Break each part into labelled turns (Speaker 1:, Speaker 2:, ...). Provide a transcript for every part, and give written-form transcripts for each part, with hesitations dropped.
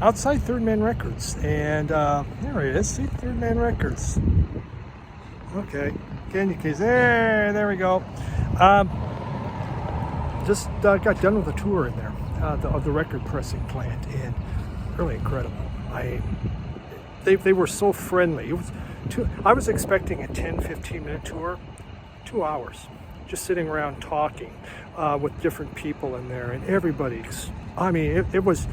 Speaker 1: outside Third Man Records. And there it is. See, Third Man Records. Okay, candy case. There we go. Just got done with a tour in there of the record pressing plant, and really incredible. They were so friendly. It was I was expecting a 10-15 minute tour, 2 hours, just sitting around talking with different people in there, and everybody. I mean, it was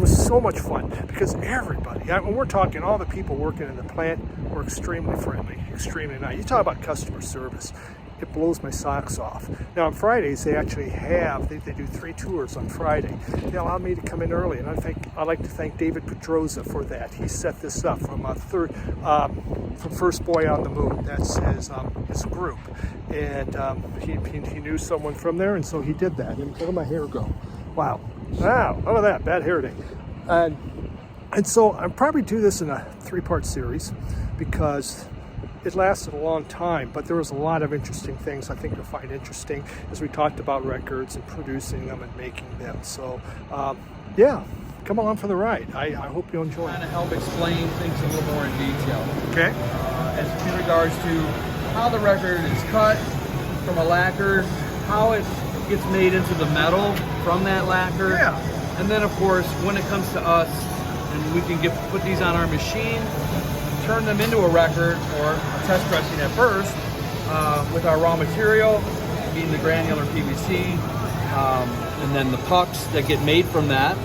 Speaker 1: so much fun because everybody, when we're talking, all the people working in the plant were extremely friendly, extremely nice. You talk about customer service, it blows my socks off. Now on Fridays they actually they do 3 tours on Friday. They allowed me to come in early, and I'd like to thank David Pedroza for that. He set this up from from First Boy on the Moon. That's his group, and he knew someone from there, and so he did that. And look at my hair go. Wow, look at that, bad hair day. And so I'll probably do this in a 3-part series because it lasted a long time, but there was a lot of interesting things I think you'll find interesting as we talked about records and producing them and making them. So yeah, come along for the ride. I hope you enjoy it.
Speaker 2: Kind of help explain things a little more in detail.
Speaker 1: Okay.
Speaker 2: As in regards to how the record is cut from a lacquer, how it gets made into the metal from that lacquer.
Speaker 1: Yeah.
Speaker 2: And then of course, when it comes to us, and we can put these on our machine, turn them into a record or a test pressing at first with our raw material, being the granular PVC, and then the pucks that get made from that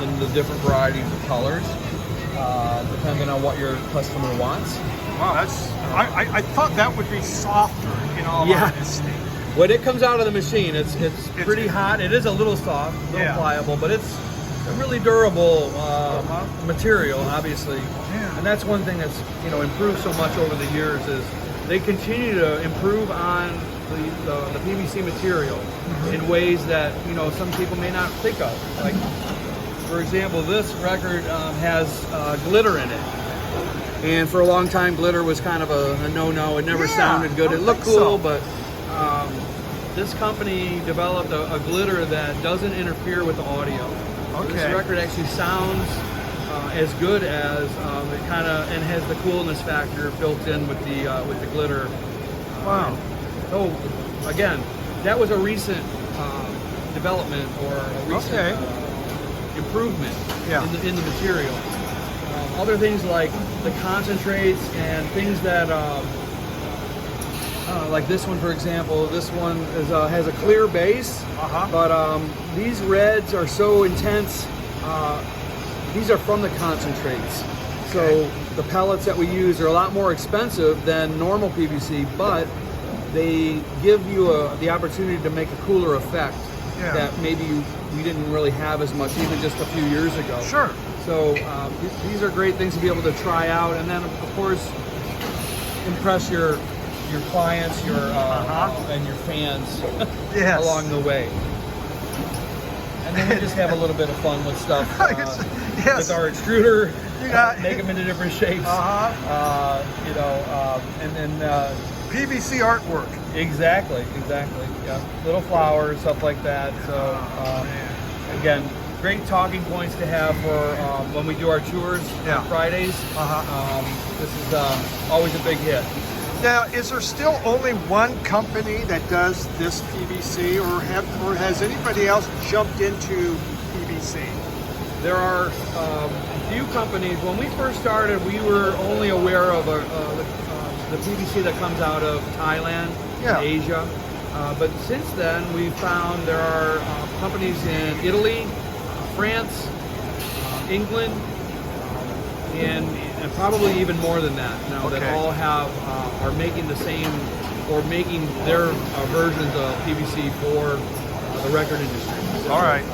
Speaker 2: in the different varieties of colors, depending on what your customer wants.
Speaker 1: Wow, I thought that would be softer in all honesty.
Speaker 2: When it comes out of the machine, it's pretty hot. It is a little soft, a little pliable, but it's a really durable material, obviously. Yeah. And that's one thing that's improved so much over the years is they continue to improve on the PVC material in ways that some people may not think of. Like, for example, this record has glitter in it. And for a long time, glitter was kind of a no-no. It never sounded good. It looked cool, but this company developed a glitter that doesn't interfere with the audio. Okay. This record actually sounds as good as it and has the coolness factor built in with the glitter.
Speaker 1: Wow.
Speaker 2: So again, that was a recent development or a recent improvement in the material. Other things like the concentrates and things that like this one, for example. This one has a clear base, but these reds are so intense. These are from the concentrates. So the pellets that we use are a lot more expensive than normal PVC, but they give you the opportunity to make a cooler effect that maybe we didn't really have as much even just a few years ago.
Speaker 1: Sure.
Speaker 2: So these are great things to be able to try out, and then of course impress your clients, and your fans along the way. And then we just have a little bit of fun with stuff with our extruder, make them into different shapes. And then
Speaker 1: PVC artwork.
Speaker 2: Exactly. Yeah, little flowers, stuff like that. So again, great talking points to have for when we do our tours on Fridays. This is always a big hit.
Speaker 1: Now, is there still only one company that does this PVC, or has anybody else jumped into PVC?
Speaker 2: There are a few companies. When we first started, we were only aware of the PVC that comes out of Thailand, Asia. But since then, we've found there are companies in Italy, France, England, and probably even more than that now that all are making the same or making their versions of PVC for the record industry. So,
Speaker 1: all right.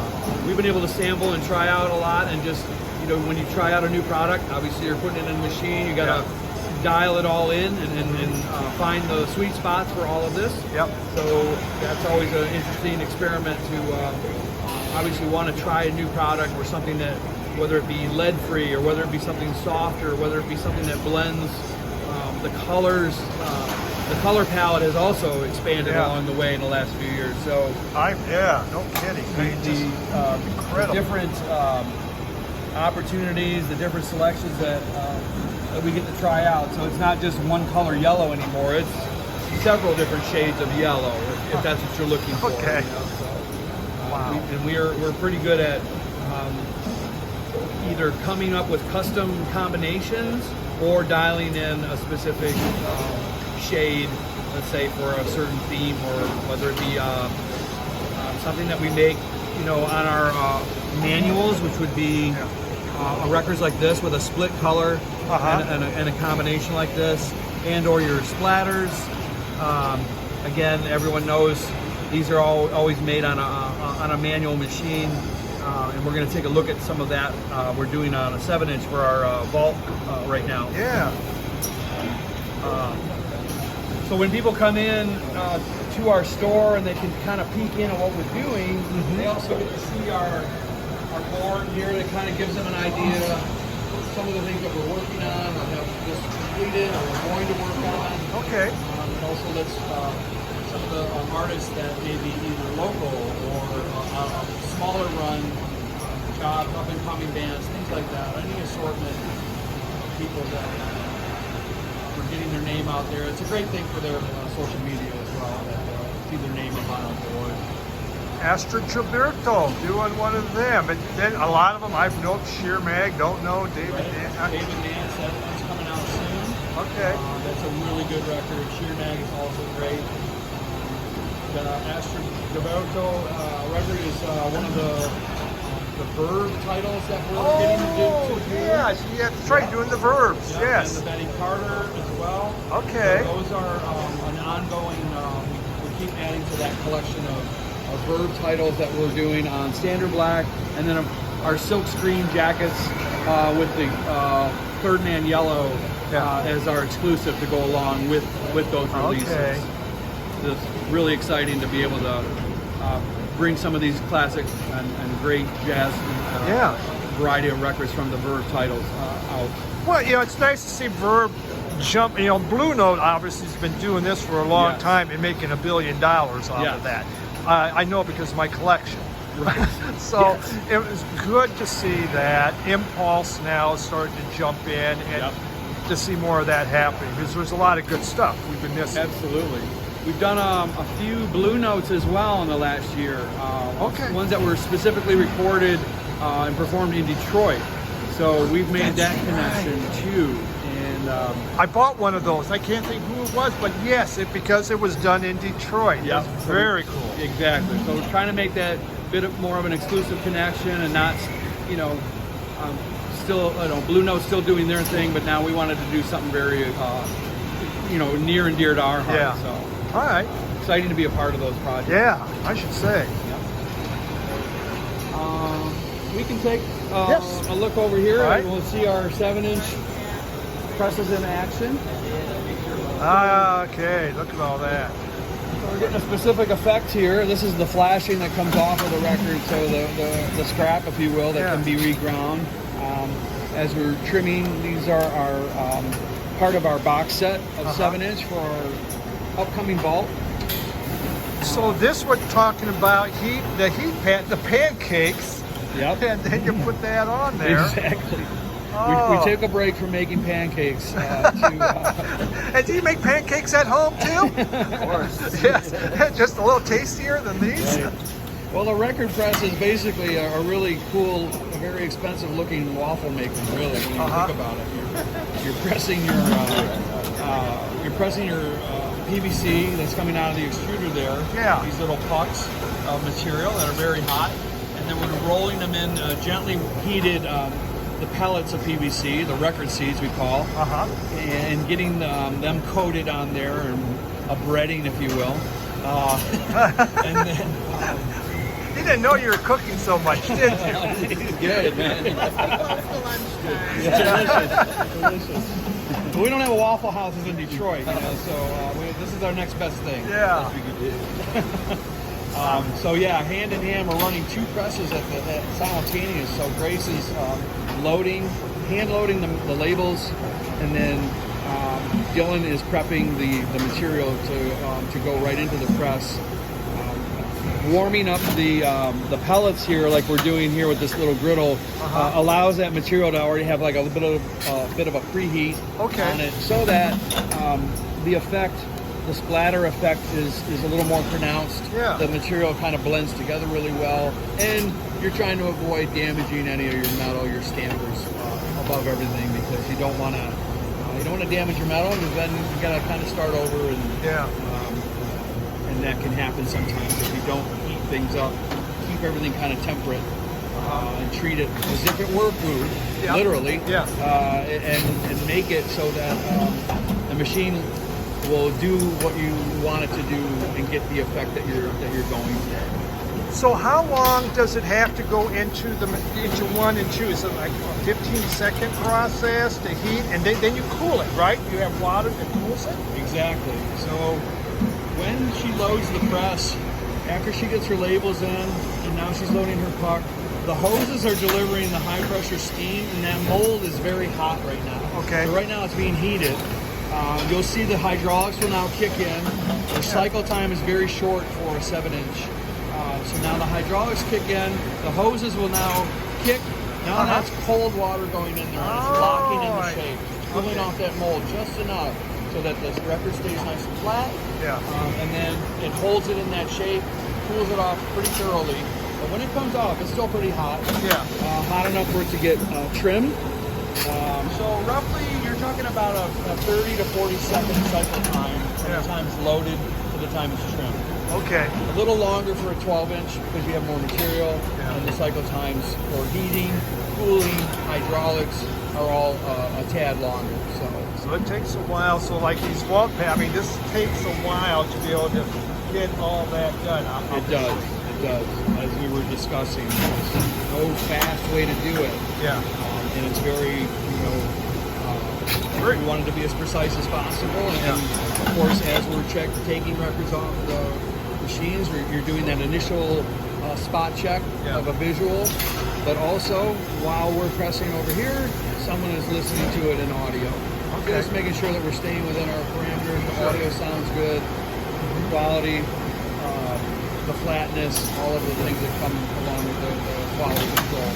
Speaker 2: We've been able to sample and try out a lot, and just when you try out a new product, obviously you're putting it in a machine. You got to dial it all in and find the sweet spots for all of this.
Speaker 1: Yep.
Speaker 2: So that's always an interesting experiment to obviously want to try a new product or something that, whether it be lead-free or whether it be something softer, or whether it be something that blends the colors the color palette has also expanded along the way in the last few years. So
Speaker 1: no kidding.
Speaker 2: The different opportunities, the different selections that we get to try out. So it's not just one color yellow anymore. It's several different shades of yellow, if that's what you're looking for.
Speaker 1: Okay.
Speaker 2: You know, so,
Speaker 1: Wow.
Speaker 2: We're pretty good at either coming up with custom combinations or dialing in a specific shade, let's say for a certain theme, or whether it be something that we make, you know, on our manuals, which would be records like this with a split color and a combination like this, and or your splatters. Again, everyone knows these are always made on a manual machine, and we're going to take a look at some of that. We're doing on a 7-inch for our vault right now.
Speaker 1: Yeah.
Speaker 2: So when people come in to our store and they can kind of peek in on what we're doing, they also get to see our board here. That kind of gives them an idea of some of the things that we're working on, or have just completed, or we're going to work on.
Speaker 1: Okay.
Speaker 2: It also lets some of the artists that may be either local or smaller run jobs, up and coming bands, things like that. Any assortment of people that are getting their name out there. It's a great thing for their social media as well, that see their name up on a board.
Speaker 1: Astrid Gilberto doing one of them, and then a lot of them I've known. Sheer Mag, don't know. David
Speaker 2: Nance, that's coming out soon.
Speaker 1: Okay.
Speaker 2: That's a really good record. Sheer Mag is also great. The Astrid Gilberto record is one of the Verb titles that we're getting to do.
Speaker 1: Yeah, that's right, doing the verbs. Yes.
Speaker 2: And the Betty Carter as well.
Speaker 1: Okay.
Speaker 2: So those are an ongoing. We keep adding to that collection of Verb titles that we're doing on standard black, and then our silk screen jackets with the Ferdinand yellow as our exclusive to go along with those releases.
Speaker 1: Okay.
Speaker 2: It's really exciting to be able to bring some of these classic and great jazz variety of records from the Verb titles out.
Speaker 1: Well, you know, it's nice to see Verb jump. You know, Blue Note obviously has been doing this for a long time and making $1 billion off of that. I know because of my collection.
Speaker 2: Right.
Speaker 1: So it was good to see that. Impulse now is starting to jump in and to see more of that happening, because there's a lot of good stuff we've been missing.
Speaker 2: Absolutely. We've done a few Blue Notes as well in the last year. Ones that were specifically recorded and performed in Detroit. So we've made that connection too. And
Speaker 1: I bought one of those. I can't think who it was, but yes, because it was done in Detroit.
Speaker 2: Yeah,
Speaker 1: very cool.
Speaker 2: Exactly. So we're trying to make that bit more of an exclusive connection, and not, you know, still, you know, Blue Note's still doing their thing, but now we wanted to do something very, you know, near and dear to our heart.
Speaker 1: Yeah.
Speaker 2: So
Speaker 1: all right.
Speaker 2: Exciting to be a part of those projects.
Speaker 1: Yeah, I should say.
Speaker 2: We can take a look over here, and we'll see our 7-inch presses in action.
Speaker 1: Okay, look at all that.
Speaker 2: So we're getting a specific effect here. This is the flashing that comes off of the record, so the scrap, if you will, that can be reground. As we're trimming, these are our part of our box set of 7-inch for our upcoming vault.
Speaker 1: So this we're talking about the pancakes.
Speaker 2: Yep.
Speaker 1: And then you put that on there.
Speaker 2: Exactly.
Speaker 1: Oh.
Speaker 2: We took a break from making pancakes.
Speaker 1: And do you make pancakes at home too?
Speaker 2: Of course.
Speaker 1: Yes. Just a little tastier than these?
Speaker 2: Right. Well, the record press is basically a really cool, very expensive looking waffle maker, really, when you think about it. You're pressing your PVC that's coming out of the extruder there.
Speaker 1: Yeah.
Speaker 2: These little pucks of material that are very hot. And then we're rolling them in gently heated the pellets of PVC, the record seeds we call, and getting them coated on there, and a breading, if you will. And then
Speaker 1: you didn't know you were cooking so much, did you?
Speaker 2: Good, man. Delicious. We don't have a Waffle Houses in Detroit, you know, so this is our next best thing.
Speaker 1: Yeah.
Speaker 2: So yeah, hand in hand, we're running 2 presses at simultaneous. So Grace is hand loading the labels, and then Dylan is prepping the material to go right into the press. Warming up the pellets here, like we're doing here with this little griddle, allows that material to already have like a bit of a preheat on it, so that the effect, the splatter effect, is a little more pronounced.
Speaker 1: Yeah.
Speaker 2: The material kind of blends together really well, and you're trying to avoid damaging any of your metal, your stampers above everything, because you don't want to damage your metal, because then you got to kind of start over, and that can happen sometimes if you don't heat things up. Keep everything kind of temperate and treat it as if it were food, literally. And make it so that the machine will do what you want it to do and get the effect that you're going for.
Speaker 1: So how long does it have to go into 1 and 2? Is it like a 15-second process to heat, and then you cool it, right? You have water that cools it?
Speaker 2: Exactly. So when she loads the press, after she gets her labels in, and now she's loading her puck, the hoses are delivering the high pressure steam, and that mold is very hot right now.
Speaker 1: Okay.
Speaker 2: So right now it's being heated. You'll see the hydraulics will now kick in. The cycle time is very short for a 7-inch. So now the hydraulics kick in, the hoses will now kick. Now that's cold water going in there, and it's locking in the shape, cooling off that mold just enough so that the record stays nice and flat. And then it holds it in that shape, cools it off pretty thoroughly. But when it comes off, it's still pretty hot. Hot enough for it to get trimmed. So roughly, you're talking about a 30 to 40 second cycle time from the time it's loaded to the time it's trimmed.
Speaker 1: Okay.
Speaker 2: A little longer for a 12-inch because you have more material, and the cycle times for heating, cooling, hydraulics are all a tad longer.
Speaker 1: So it takes a while. So like these wall pads, this takes a while to be able to get all that done.
Speaker 2: It does. As we were discussing, there's no fast way to do it. And it's very, we wanted to be as precise as possible. And of course, as we're taking records off the machines, you're doing that initial spot check of a visual, but also while we're pressing over here, someone is listening to it in audio. Just making sure that we're staying within our parameters. The audio sounds good, the quality, the flatness, all of the things that come along with the quality control.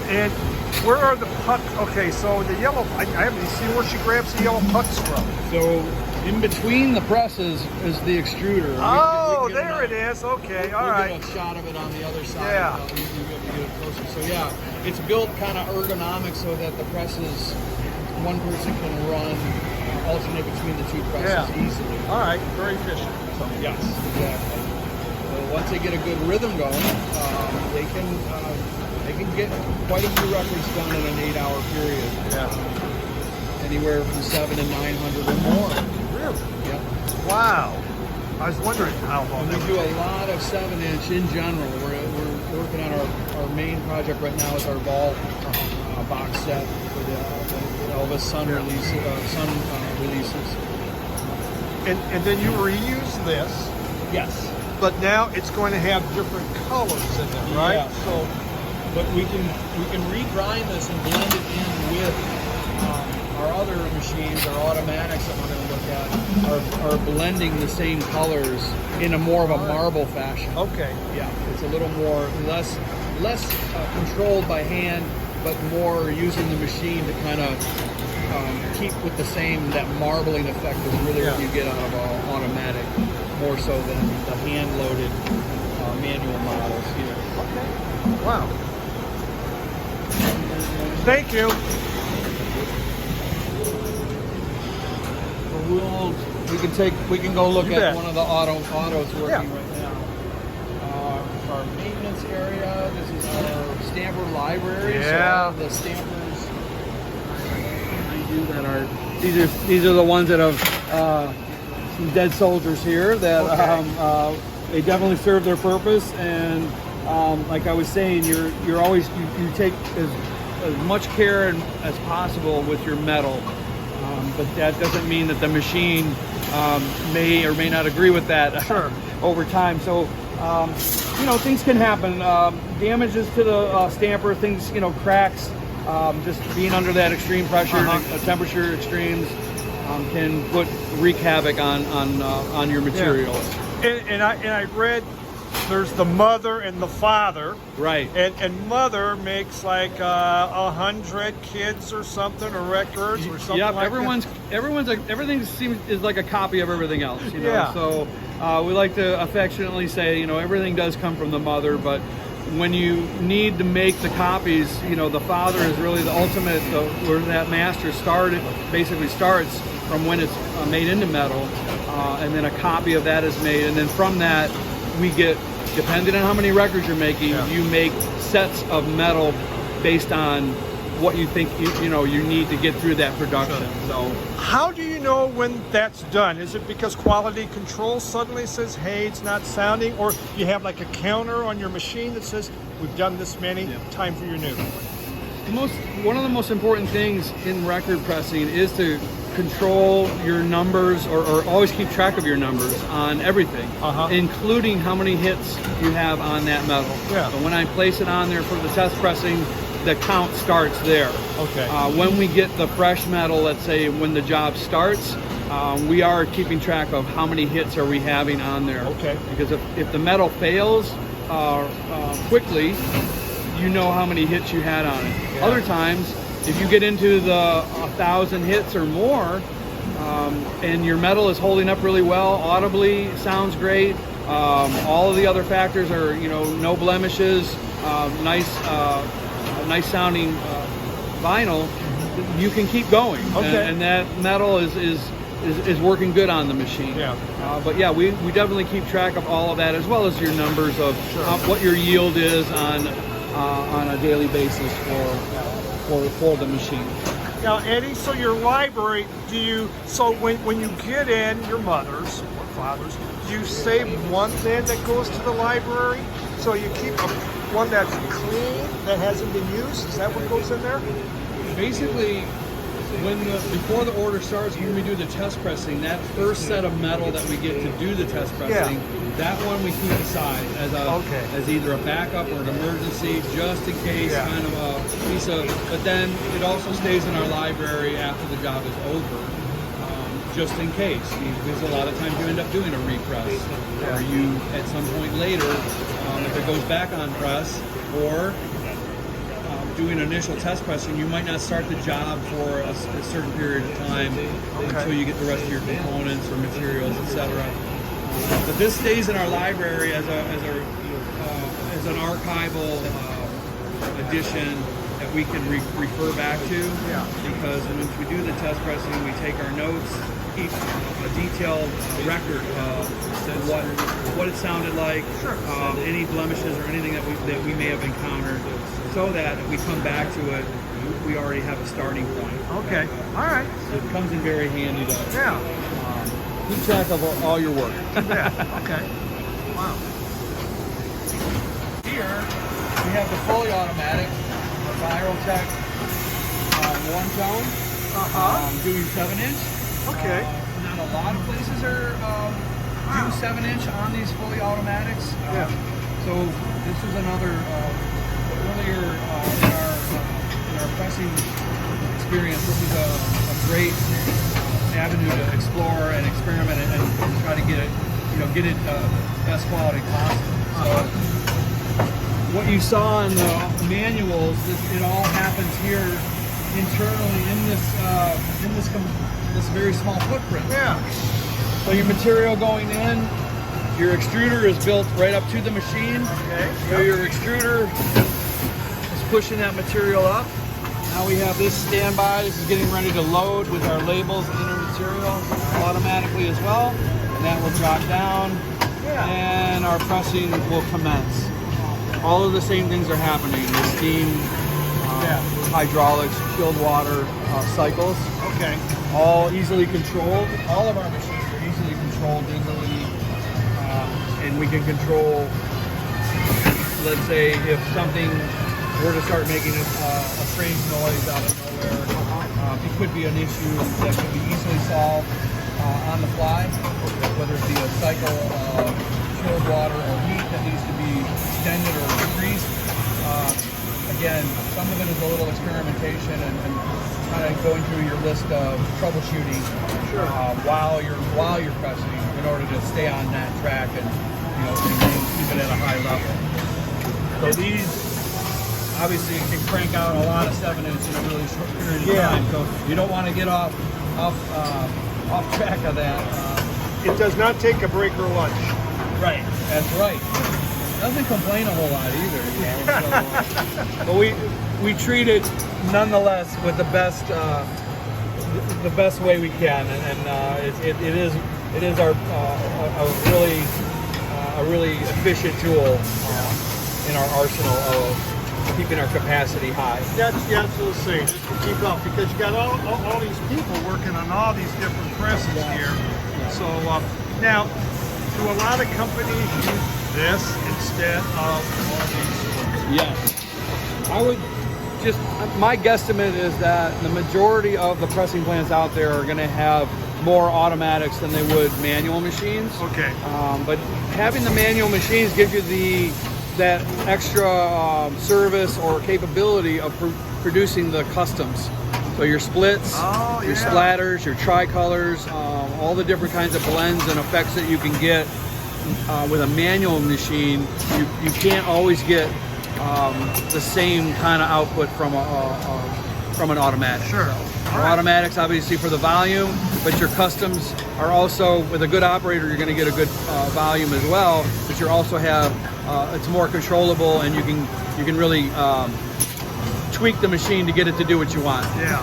Speaker 1: And where are the pucks? Okay, so the yellow, I haven't seen where she grabs the yellow pucks from.
Speaker 2: So in between the presses is the extruder.
Speaker 1: Oh, there it is. Okay, all right.
Speaker 2: Get a shot of it on the other side. You get it closer. So it's built kind of ergonomic so that the presses, one person can run, alternate between the two presses easily.
Speaker 1: All right, very efficient.
Speaker 2: So, yes, exactly. So once they get a good rhythm going, they can get quite a few records done in an 8-hour period. Anywhere from 700 to 900 or more.
Speaker 1: Really?
Speaker 2: Yeah.
Speaker 1: Wow. I was wondering how long.
Speaker 2: We do a lot of 7-inch in general. We're working on our main project right now is our Vault box set for the Elvis Sun releases.
Speaker 1: And then you reuse this.
Speaker 2: Yes.
Speaker 1: But now it's going to have different colors in it, right?
Speaker 2: Yeah. So, but we can regrind this and blend it in with our other machines, our automatics that we're going to look at, are blending the same colors in a more of a marble fashion.
Speaker 1: Okay.
Speaker 2: Yeah, it's a little more less controlled by hand, but more using the machine to kind of keep with the same, that marbling effect is really what you get out of automatic, more so than the hand-loaded manual models here.
Speaker 1: Okay. Wow. Thank you.
Speaker 2: We can go look at one of the autos working right now. Our maintenance area. This is our stamper library.
Speaker 1: Yeah.
Speaker 2: So the stampers I do that are these are the ones that have some dead soldiers here that they definitely serve their purpose, and like I was saying, you're always you take as much care as possible with your metal. But that doesn't mean that the machine may or may not agree with that over time. So, things can happen. Damages to the stamper, things, cracks, just being under that extreme pressure, temperature extremes, can wreak havoc on your materials.
Speaker 1: And I read there's the mother and the father.
Speaker 2: Right.
Speaker 1: And mother makes like 100 kids or something, or records or something.
Speaker 2: Yep.
Speaker 1: Like
Speaker 2: Everything is like a copy of everything else. You know? So we like to affectionately say, everything does come from the mother, but when you need to make the copies, the father is really the ultimate, where that master basically starts from when it's made into metal, and then a copy of that is made, and then from that we get, depending on how many records you're making, you make sets of metal based on what you think you need to get through that production. So
Speaker 1: how do you know when that's done? Is it because quality control suddenly says, hey, it's not sounding, or you have like a counter on your machine that says, we've done this many, time for your new?
Speaker 2: One of the most important things in record pressing is to control your numbers, or always keep track of your numbers on everything, including how many hits you have on that metal. So when I place it on there for the test pressing, the count starts there. When we get the fresh metal, let's say when the job starts, we are keeping track of how many hits are we having on there. Because if the metal fails quickly, you know how many hits you had on it. Other times, if you get into the 1,000 hits or more, and your metal is holding up really well, audibly sounds great, all of the other factors are, no blemishes, nice sounding vinyl, you can keep going. And that metal is working good on the machine. But yeah, we definitely keep track of all of that, as well as your numbers of what your yield is on a daily basis for the machine.
Speaker 1: Now, Eddie, so your library, so when you get in your mother's or father's, do you save one then that goes to the library? So you keep one that's clean, that hasn't been used? Is that what goes in there?
Speaker 2: Basically, before the order starts, when we do the test pressing, that first set of metal that we get to do the test pressing, that one we keep aside as either a backup or an emergency, just in case, kind of a piece of. But then it also stays in our library after the job is over, just in case. Because a lot of times you end up doing a repress, or you at some point later, if it goes back on press, or doing initial test pressing, you might not start the job for a certain period of time until you get the rest of your components or materials, etc. But this stays in our library as an archival edition that we can refer back to. Because once we do the test pressing, we take our notes, keep a detailed record of what it sounded like, any blemishes or anything that we may have encountered, so that if we come back to it, we already have a starting point.
Speaker 1: All right.
Speaker 2: So it comes in very handy to keep track of all your work.
Speaker 1: Wow.
Speaker 2: Here we have the fully automatic Virotech one tone, doing 7-inch. Not a lot of places are do 7-inch on these fully automatics. So this is another earlier in our pressing experience. This is a great avenue to explore and experiment and try to get it best quality possible. So what you saw in the manuals, it all happens here internally in this very small footprint. So your material going in, your extruder is built right up to the machine. So your extruder is pushing that material up. Now we have this standby. This is getting ready to load with our labels and our material automatically as well. And that will drop down, and our pressing will commence. All of the same things are happening. The steam, hydraulics, chilled water cycles. All easily controlled. All of our machines are easily controlled easily. And we can control, let's say, if something were to start making a strange noise out of nowhere, it could be an issue that can be easily solved on the fly, whether it be a cycle of chilled water or heat that needs to be extended or decreased. Again, some of it is a little experimentation and kind of going through your list of troubleshooting while you're pressing in order to stay on that track and keep it at a high level. So these obviously can crank out a lot of 7/8 in a really short period of time. So you don't want to get off track of that.
Speaker 1: It does not take a break or lunch.
Speaker 2: Right, that's right. Doesn't complain a whole lot either, So, but we treat it nonetheless with the best way we can, and it is our a really efficient tool in our arsenal of keeping our capacity high.
Speaker 1: That's what I'm saying, just to keep up, because you got all these people working on all these different presses here. So now, do a lot of companies use this instead of all these?
Speaker 2: Yes. I would just, my guesstimate is that the majority of the pressing plants out there are going to have more automatics than they would manual machines.
Speaker 1: Okay.
Speaker 2: But having the manual machines gives you that extra service or capability of producing the customs. So your splits, your splatters, your tricolors, all the different kinds of blends and effects that you can get with a manual machine, you can't always get the same kind of output from an automatic.
Speaker 1: Sure.
Speaker 2: Automatics obviously for the volume, but your customs are also, with a good operator, you're going to get a good volume as well. But you also have it's more controllable, and you can really tweak the machine to get it to do what you want.
Speaker 1: Yeah,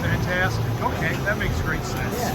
Speaker 1: fantastic. Okay, that makes great sense.
Speaker 2: Yeah.